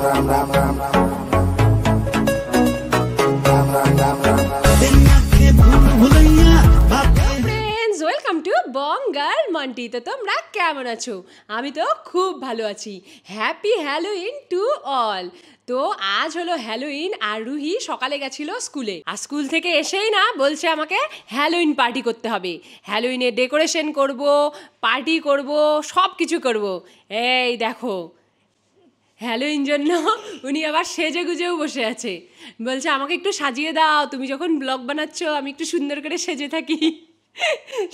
Friends, welcome to বঙ্গাল Manti. তো তোমরা কেমন আছো? আমি তো খুব ভালো আছি। Happy Halloween to all. তো আজ হলো হ্যালোইন আর রুহি সকালে গেছিল স্কুলে, আর স্কুল থেকে এসেই না বলছে আমাকে হ্যালোইন পার্টি করতে হবে, হ্যালোইনের ডেকোরেশন করব, পার্টি করব, সব কিছু করব। এই দেখো, হ্যালোইন জন্য উনি আবার সেজে গুজেও বসে আছে। বলছে আমাকে একটু সাজিয়ে দাও, তুমি যখন ব্লগ বানাচ্ছ আমি একটু সুন্দর করে সেজে থাকি।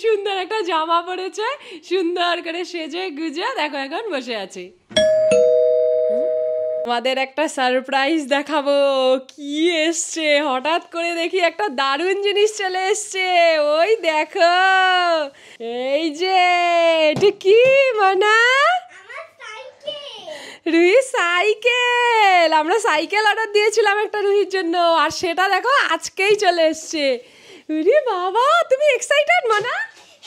সুন্দর একটা জামা পরেছে, সুন্দর করে সেজে গুজে দেখো এখন বসে আছে। আমাদের একটা সারপ্রাইজ দেখাবো। কি এসছে হঠাৎ করে দেখি, একটা দারুণ জিনিস চলে এসছে। ওই দেখো, এই যে এটা কি মানা? রুহি সাইকেল। আমরা সাইকেল অর্ডার দিয়েছিলাম একটা রুহির জন্য, আর সেটা দেখো আজকেই চলে এসছে। আরে বাবা, তুমি এক্সাইটেড মানা?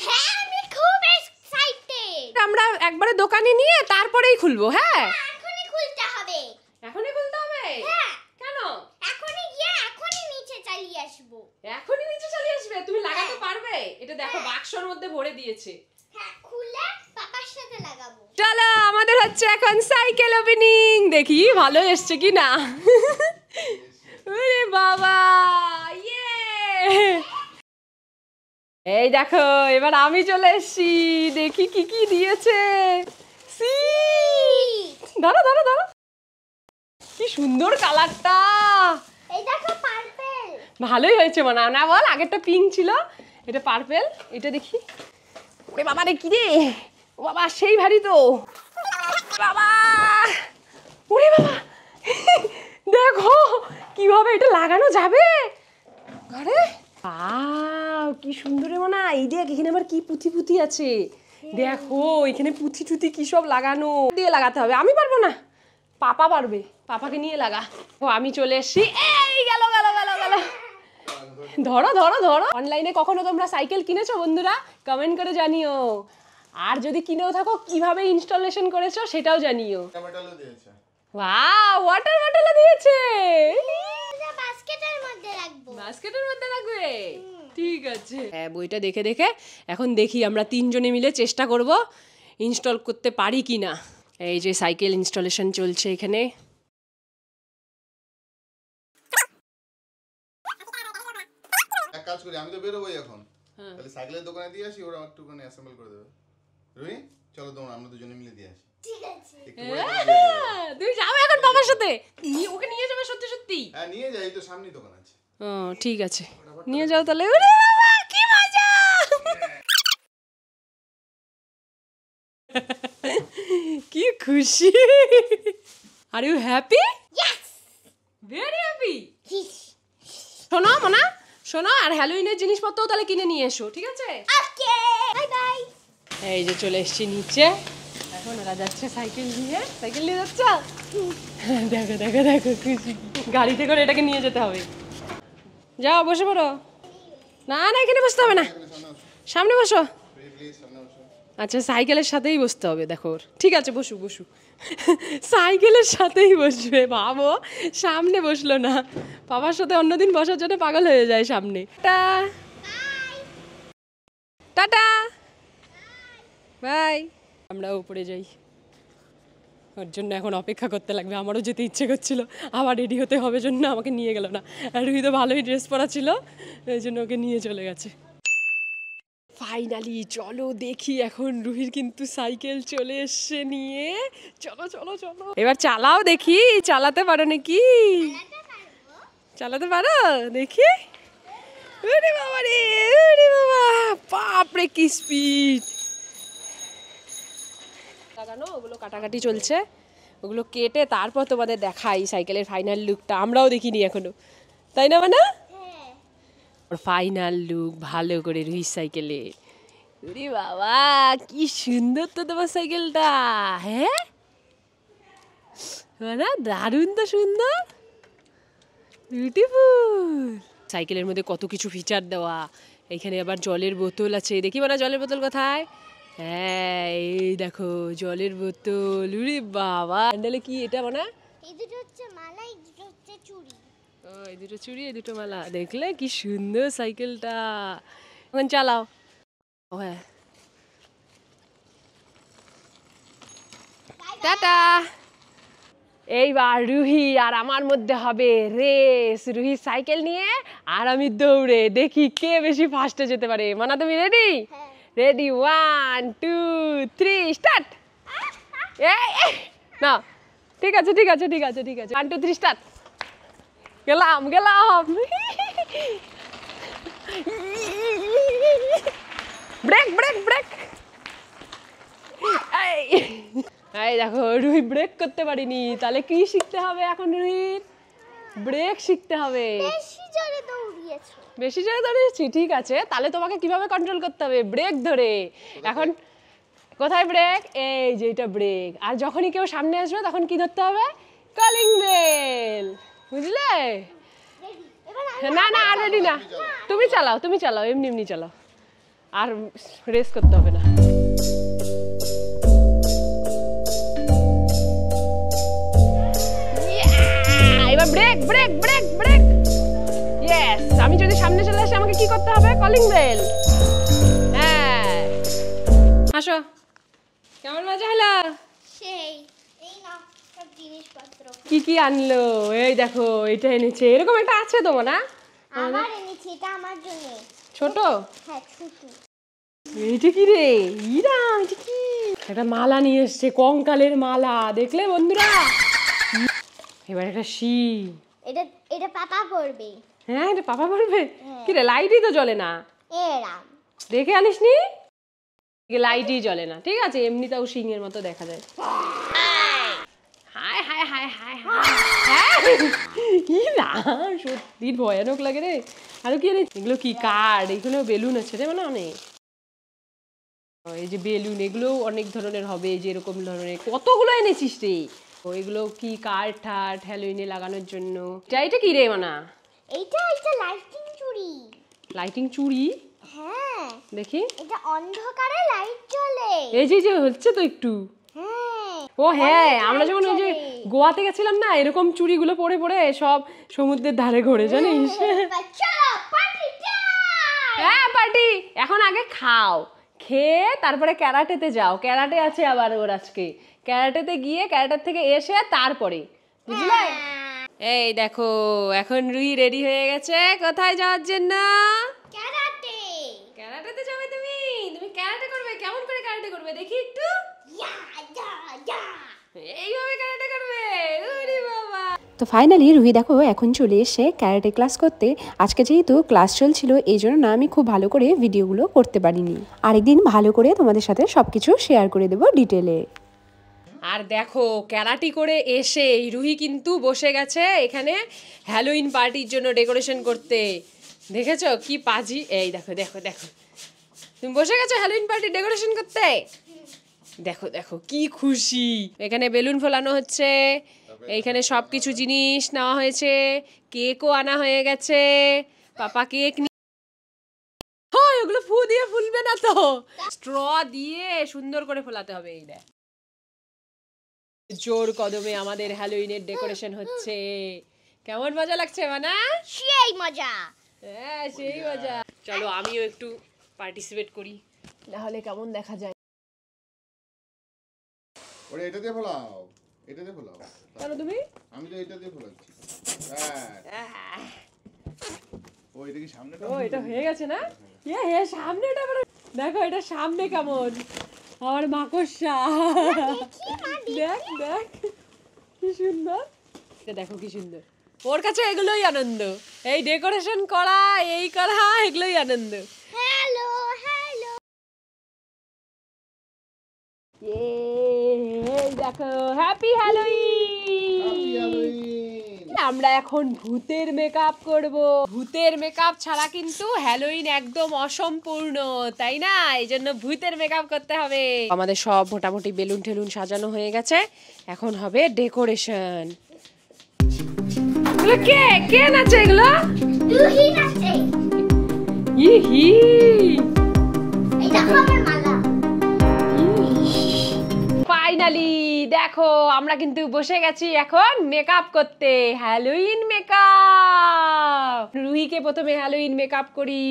হ্যাঁ, আমি খুব এক্সাইটেড। আমরা একবারে দোকানে নিয়ে তারপরেই খুলবো। হ্যাঁ, এখনই খুলতে হবে। এখনই খুলতে হবে? হ্যাঁ। কেন? এখনই গিয়ে এখনই নিচে চালিয়ে আসবো। এখনই নিচে চলে আসবে? তুমি লাগাতে পারবে? এটা দেখো বাক্সর মধ্যে ভরে দিয়েছে। হ্যাঁ, খুলে পাপার সাথে লাগাবো। চলো, আমাদের হচ্ছে এখন সাইকেল ওপেনিং। দেখি ভালো এসছে কি না। ওরে বাবা, ইয়ে! এই দেখো, এবার আমি চলে এসেছি। দেখি কি কি দিয়েছে। ধরো ধরো ধরো, কি সুন্দর কালারটা। এই দেখো পার্পল। ভালোই হয়েছে মনে হয় না? বল, আগেরটা পিঙ্ক ছিল, এটা পার্পল। এটা দেখি। ওরে বাবা রে, কি রে বাবা, সেই ভারী তো বাবা। ওরে বাবা, দেখো কিভাবে এটা লাগানো যাবে ঘরে। কি সুন্দর মনে হয়। এই দেখ, এখানে আবার কি পুঁথি পুঁথি আছে। দেখো এখানে পুঁথি টুথি কি সব লাগানো। দিয়ে লাগাতে হবে, আমি পারবো না, পাপা পারবে। পাপাকে নিয়ে লাগা। ও, আমি চলে এসেছি। এই গেল গেল গেল গেল। ধরো ধরো ধরো। অনলাইনে কখনো তোমরা সাইকেল কিনেছো বন্ধুরা? কমেন্ট করে জানিও। আর যদি কিনেও থাকো, কিভাবে ইনস্টলেশন করেছো সেটাও জানিও। ওয়াও, ওয়াটার বটলও দিয়েছে। এটা বাস্কেটের মধ্যে রাখবো। বাস্কেটের মধ্যে রাখবে? ঠিক আছে। হ্যাঁ, বইটা দেখে দেখে এখন দেখি আমরা তিনজনে মিলে চেষ্টা করব ইনস্টল করতে পারি কি না। এই যে সাইকেল ইনস্টলেশন চলছে এখানে। এক কাজ করি, আমি তো বেরোবোই এখন, তাহলে সাইকেলের দোকানে দিয়ে আসি, ওরা একটুখানি অ্যাসেম্বল করে দেবে। রুহি, চলো তোমরা আমরা দুজনে মিলে দিয়ে আসি। ঠিক আছে। একটু পরে দিয়ে দেবে। তুমি যাবে এখন বাবার সাথে? ওকে নিয়ে যাবে সত্যি সত্যি? হ্যাঁ, নিয়ে যাই, তো সামনেই দোকান আছে। ও ঠিক আছে, নিয়ে যাও তাহলে। ওরে বাবা, কি মজা! কি খুশি! Are you happy? Yes. Very happy. শোনো মনা, শোনো, আর হ্যালোইনের জিনিসপত্রও তাহলে কিনে নিয়ে এসো, ঠিক আছে? ওকে, বাই বাই। এই যে চলে এসেছি নিচে। এখন ওরা যাচ্ছে সাইকেল নিয়ে। সাইকেল নিয়ে যাচ্ছ? দেখো দেখো দেখো, খুশি। গাড়িতে করে এটাকে নিয়ে যেতে হবে। যাও, বসে পড়ো। না না, এখানে বসতে হবে না, সামনে বসো। প্লিজ সামনে বসো। আচ্ছা, সাইকেলের সাথেই বসতে হবে। দেখো, ঠিক আছে, বসু বসু। সাইকেলের সাথেই বসবে। ভাবো, সামনে বসলো না। বাবার সাথে অন্যদিন বসার জন্য পাগল হয়ে যায় সামনে। Tata, bye. আমরা উপরে যাই, ওর জন্য এখন অপেক্ষা করতে লাগবে। আমারও যেতে ইচ্ছে করছিল, আবার রেডি হতে হবে জন্য আমাকে নিয়ে গেল না। আর রুহি তো ভালোই ড্রেস পরা ছিল, এই জন্য ওকে নিয়ে চলে গেছে। ফাইনালি চলো দেখি, এখন রুহির কিন্তু সাইকেল চলে এসছে নিয়ে। চলো চলো চলো, এবার চালাও দেখি, চালাতে পারো নাকি? চালাতে পারো দেখি। ওরে বাবা রে, ওরে বাবা, বাপরে কি স্পিড! লাগানো, ওগুলো কাটাকাটি চলছে, ওগুলো কেটে তারপর তোমাদের দেখাই সাইকেলের ফাইনাল লুকটা। আমরাও দেখিনি এখনো, তাই না মানে? ফাইনাল লুক ভালো করে রুহির সাইকেলে। ওরে বাবা, কি সুন্দর তো তোমার সাইকেলটা। হ্যাঁ মানে দারুণ তো, সুন্দর, বিউটিফুল। সাইকেলের মধ্যে কত কিছু ফিচার দেওয়া। এখানে আবার জলের বোতল আছে, দেখি মানে জলের বোতল কোথায়? হ্যাঁ, এই দেখো জলের বোতল। ওরে বাবা, হ্যান্ডেলে কি এটা মানে এই দুটো হচ্ছে মালা, এই দুটো হচ্ছে চুড়ি। ও এই দুটো চুড়ি, এই দুটো মালা। দেখলে কি সুন্দর সাইকেলটা। এখন চালাও। ও হ্যাঁ, টাটা। এইবার রুহি আর আমার মধ্যে হবে রেস। রুহি সাইকেল নিয়ে আর আমি দৌড়ে, দেখি কে বেশি ফাস্টে যেতে পারে। মানা তুমি রেডি? Ready, 1 2 3 start. না ঠিক আছে ঠিক আছে ঠিক আছে ঠিক আছে, 1 2 3 স্টার্ট। গেলাম গেলাম। Brake brake brake. এই দেখো রুহি ব্রেক করতে পারিনি, তাহলে কি শিখতে হবে এখন? রুহির ব্রেক শিখতে হবে। বেশি জোরে দৌড়িয়েছো। বেশি জোরে দৌড়িয়েছি, ঠিক আছে। তাহলে তোমাকে কিভাবে কন্ট্রোল করতে হবে? ব্রেক ধরে। এখন কোথায় ব্রেক? এই যে এটা ব্রেক। আর যখনই কেউ সামনে আসবে তখন কি ধরতে হবে? কলিং বেল, বুঝলে? না না আর রেডি না, তুমি চালাও তুমি চালাও, এমনি এমনি চালাও, আর রেস করতে হবে না। এবার brake brake brake brake. Yes, আমি যদি সামনে চলে আসি আমাকে কি করতে হবে? Calling bell. হ্যাঁ, আসো। কেমন মজা হলো? সেই এই নাও সব জিনিসপত্র। কি কি আনলো? এই দেখো এটা এনেছে, এরকম একটা আছে তোমার না? আমার এনেছি, এটা আমার জন্য। ছোট? হ্যাঁ ছোট। এইটা কি রে? ইরা এটা কি? একটা মালা নিয়ে এসছে, কঙ্কালের মালা। দেখলে বন্ধুরা? এবার একটা শি। এটা এটা পাপা পরবে। হ্যাঁ এটা পাপা পড়বে। কি রে, লাইটই তো জ্বলে না। এরাম দেখে আনিসনি? লাইটই জ্বলে না, ঠিক আছে, এমনিতেও সিংহের মতো দেখা যায়। হায় হায় হায় হায় হায়, কি না সত্যি ভয়ানক লাগে রে। আরো কি এনেছে? এগুলো কি? কার্ড। এগুলো বেলুন আছে রে, মানে অনেক। এই যে বেলুন, এগুলো অনেক ধরনের হবে, এই যে এরকম ধরনের কতগুলো এনেছিস রে। ও এগুলো কি? কার্ড ঠাট হ্যালোইনে লাগানোর জন্য। এটা কি রে মানা? এইটা এটা লাইটিং চুড়ি। লাইটিং চুড়ি? হ্যাঁ দেখি। এটা অন্ধকারে লাইট জ্বলে। এই যে হচ্ছে তো একটু। হ্যাঁ ও হ্যাঁ, আমরা যখন ওই যে গোয়াতে গেছিলাম না, এরকম চুড়িগুলো পরে পরে সব সমুদ্রের ধারে ঘোরে, জানিস? চলো পার্টি টাইম। হ্যাঁ পার্টি। এখন আগে খাও, খেয়ে তারপরে ক্যারাটেতে যাও। ক্যারাটে আছে আবার ওর আজকে। ক্যারাটেতে গিয়ে ক্যারাটের থেকে এসে তারপরে, বুঝলে? এই দেখো এখন রুহি রেডি হয়ে গেছে। কোথায় যাওয়ার জন্য? ক্যারাটে। ক্যারাটেতে যাবে তুমি? তুমি ক্যারাটে করবে? কেমন করে ক্যারাটে করবে দেখি একটু। ইয়া ইয়া ইয়া। এইভাবে ক্যারাটে করবে? ওরে বাবা। তো ফাইনালি রুহি দেখো এখন চলে এসে ক্যারাটে ক্লাস করতে। আজকে যেহেতু ক্লাস চলছিল এই জন্য না আমি খুব ভালো করে ভিডিওগুলো করতে পারিনি। আরেকদিন ভালো করে তোমাদের সাথে সবকিছু শেয়ার করে দেবো ডিটেলে। আর দেখো ক্যারাটি করে এসে রুহি কিন্তু বসে গেছে এখানে হ্যালোইন পার্টির জন্য ডেকোরেশন করতে। দেখেছো কি পাজি? এই দেখো দেখো দেখো, তুমি বসে গেছো হ্যালোইন পার্টি ডেকোরেশন করতে। দেখো দেখো কি খুশি। এখানে বেলুন ফোলানো হচ্ছে, এইখানে সব কিছু জিনিস নেওয়া হয়েছে, কেকও আনা হয়ে গেছে। পাপা কেক হয়, ওগুলো ফু দিয়ে ফুলবে না তো, স্ট্র দিয়ে সুন্দর করে ফোলাতে হবে। এই দেখ জোর কদমে আমাদের হ্যালোইনের ডেকোরেশন হচ্ছে। কেমন মজা লাগছে মানা? সেই মজা। হ্যাঁ সেই মজা। চলো আমিও একটু পার্টিসিপেট করি, তাহলে কেমন দেখা যায়। ওরে এটা দিয়ে ফোলাও, এটা দিয়ে ফোলাও। কেন তুমি? আমি তো এটা দিয়ে ফোলাচ্ছি। হ্যাঁ ও এটা কি সামনেটা? ও এটা হয়ে গেছে না? হ্যাঁ সামনেটা দেখো, এটা সামনে কেমন আমার মাকড়সা। দেখ দেখ কি সুন্দর, এটা দেখো কি সুন্দর। ওর কাছে এগুলোই আনন্দ, এই ডেকোরেশন করা, এই করা, এগুলোই আনন্দ। Hello hello. এই দেখো হ্যাপি হ্যালোইন। আমরা এখন ভূতের মেকআপ করব। ভূতের মেকআপ ছাড়া কিন্তু হ্যালোইন একদম অসম্পূর্ণ, তাই না? এই জন্য ভূতের মেকআপ করতে হবে। আমাদের সব মোটামুটি বেলুন টেলুন সাজানো হয়ে গেছে, এখন হবে ডেকোরেশন। এগুলো কে কে নাচে? এগুলো রুহি নাচে। ইহি, এই দেখো আমার মালা। ফাইনালি দেখো আমরা কিন্তু বসে গেছি এখন মেকআপ করতে, হ্যালোইন মেকআপ। রুহিকে প্রথমে হ্যালোইন মেকআপ করি।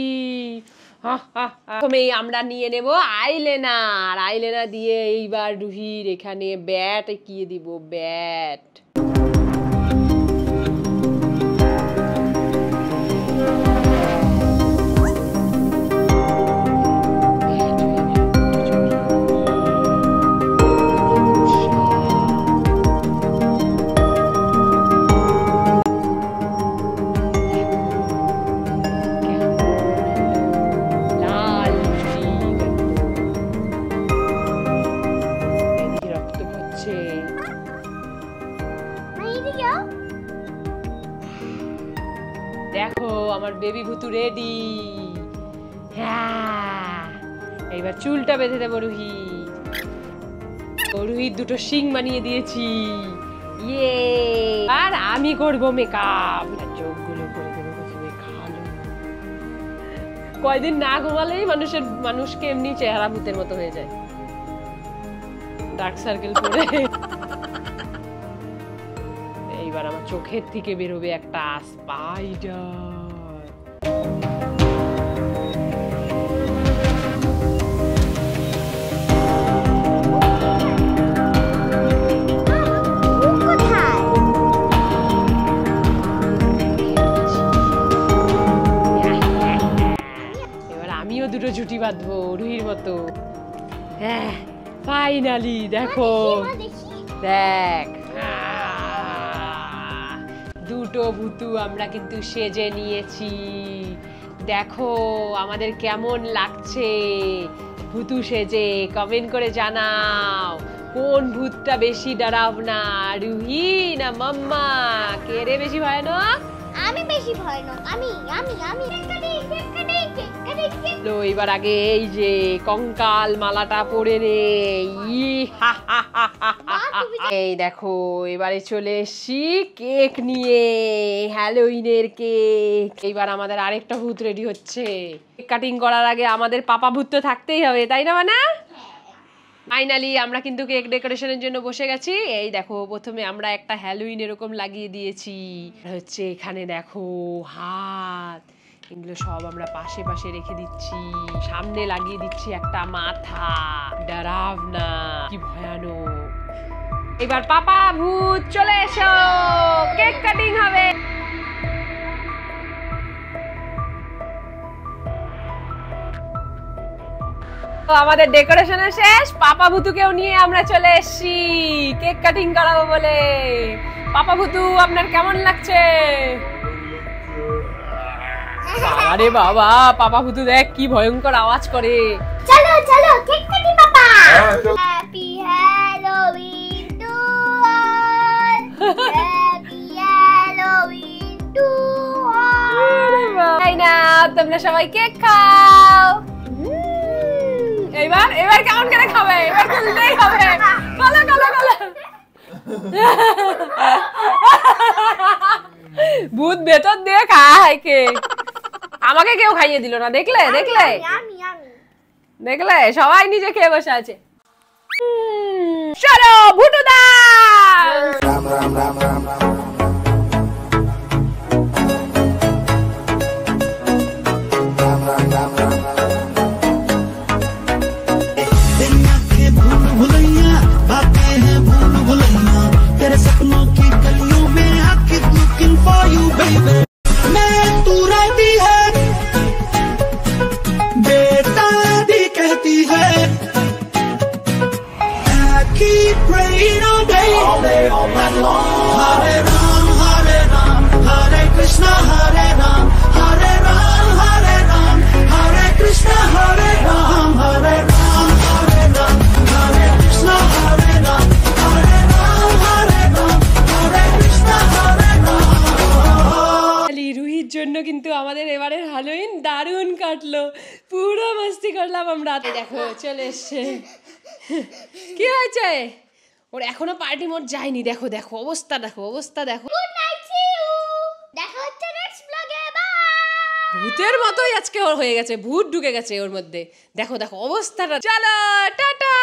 প্রথমে আমরা নিয়ে নেব আইলাইনার, আইলাইনার দিয়ে এইবার রুহির এখানে ব্যাট এঁকিয়ে দিব, ব্যাট। দেখো আমার বেবি ভুতু রেডি। হ্যাঁ, এইবার চুলটা বেঁধে দেবো রুহি। রুহির দুটো শিং বানিয়ে দিয়েছি, ইয়ে। আর আমি করবো মেকআপ, চোখগুলো করে দেবো প্রথমে কালো। কয়দিন না ঘুমালেই মানুষকে এমনি চেহারা ভূতের মতো হয়ে যায়, ডার্ক সার্কেল পড়ে। এইবার আমার চোখের থেকে বেরোবে একটা স্পাইডার। এবার আমিও দুটো জুটি বাঁধবো রুহির মতো। হ্যাঁ, ফাইনালি দেখো, দেখ দুটো ভুতু আমরা কিন্তু সেজে নিয়েছি। দেখো আমাদের কেমন লাগছে ভুতু সেজে, কমেন্ট করে জানাও কোন ভূতটা বেশি ডরাবনা, রুহি না মাম্মা? কে রে বেশি ভয়ানক? আমি বেশি ভয়ানক, আমি। এবার আগে এই যে কঙ্কাল মালাটা পরে নে। এই দেখো এবারে চলে এসছি কেক নিয়ে, হ্যালোইনের কেক। এইবার আমাদের আরেকটা ভূত রেডি হচ্ছে। কেক কাটিং করার আগে আমাদের পাপা ভূত তো থাকতেই হবে, তাই না? মানে ফাইনালি আমরা কিন্তু কেক ডেকোরেশনের জন্য বসে গেছি। এই দেখো প্রথমে আমরা একটা হ্যালোইন এরকম লাগিয়ে দিয়েছি, হচ্ছে এখানে দেখো হাত, এগুলো সব আমরা পাশে পাশে রেখে দিচ্ছি। সামনে লাগিয়ে দিচ্ছি একটা মাথা, ডরাবনা, কি ভয়ানক। এবার পাপা ভূত চলে এসো, কেক কাটিং হবে। আমাদের ডেকোরেশন শেষ, পাপা ভুতুকেও নিয়ে আমরা চলে এসেছি কেক কাটিং করাবো বলে। পাপা ভুতু আপনার কেমন লাগছে? আরে বাবা, পাপা ভুতু দেখ কি ভয়ঙ্কর আওয়াজ করে। চলো চলো কেক কাটি papa. Happy Halloween to all, happy Halloween to all. তাই না, তোমরা সবাই কেক খাও। এবার কেমন করে খাবে? এবার খুলতেই হবে। কলা কলা কলা। ভূত ভেতর দিয়ে খায় কেক, আমাকে কেউ খাইয়ে দিল না, দেখলে? দেখলে দেখলে সবাই নিজে খেয়ে বসে আছে। চলো ভুটুদা। কিন্তু আমাদের এবারের হ্যালোইন দারুণ কাটলো, পুরো মস্তি করলাম আমরা। দেখো চলে এসছে। কি হয়েছে ওর? এখনো পার্টি মোড যায়নি। দেখো দেখো অবস্থা, দেখো অবস্থা দেখো। গুড নাইট, সি ইউ, দেখা হচ্ছে নেক্সট ব্লগে। বাই। ভূতের মতোই আজকে ওর হয়ে গেছে, ভূত ঢুকে গেছে ওর মধ্যে। দেখো দেখো অবস্থাটা। চলো টাটা।